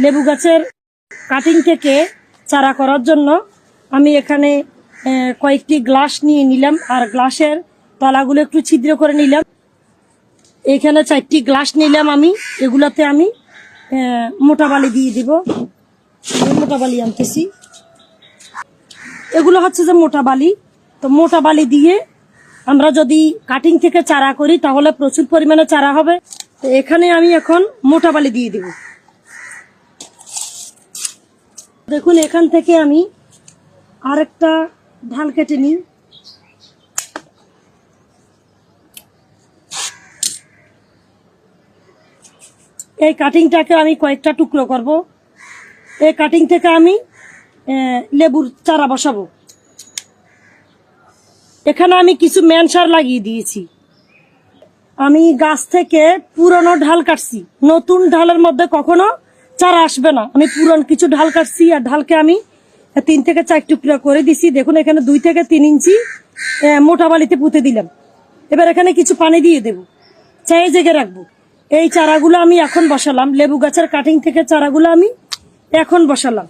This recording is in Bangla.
লেবু গাছের কাটিং থেকে চারা করার জন্য আমি এখানে কয়েকটি গ্লাস নিয়ে নিলাম, আর গ্লাসের তলাগুলো একটু ছিদ্র করে নিলাম। এখানে 4টি গ্লাস নিলাম আমি, এগুলাতে আমি মোটা বালি দিয়ে দিব। মোটা বালি আনতেছি, এগুলো হচ্ছে যে মোটা বালি। তো মোটা বালি দিয়ে আমরা যদি কাটিং থেকে চারা করি তাহলে প্রচুর পরিমাণে চারা হবে। তো এখানে আমি এখন মোটা বালি দিয়ে দিব। দেখুন, এখান থেকে আমি আরেকটা ঢাল কেটে নিই। এই কাটিংটাকে আমি কয়েকটা টুকরো করব। এই কাটিং থেকে আমি লেবুর চারা বসাবো। এখানে আমি কিছু ম্যান সার লাগিয়ে দিয়েছি। আমি গাছ থেকে পুরনো ঢাল কাটছি, নতুন ঢালের মধ্যে কখনো চারা আসবে না। আমি পুরনো কিছু ঢাল কাটছি, আর ঢালকে আমি 3 থেকে 4 টুকরা করে দিছি। দেখুন, এখানে 2 থেকে 3 ইঞ্চি মোটা বালিতে পুঁতে দিলাম। এবার এখানে কিছু পানি দিয়ে দেব, চায়ে জেগে রাখবো। এই চারাগুলো আমি এখন বসালাম, লেবু গাছের কাটিং থেকে চারাগুলো আমি এখন বসালাম।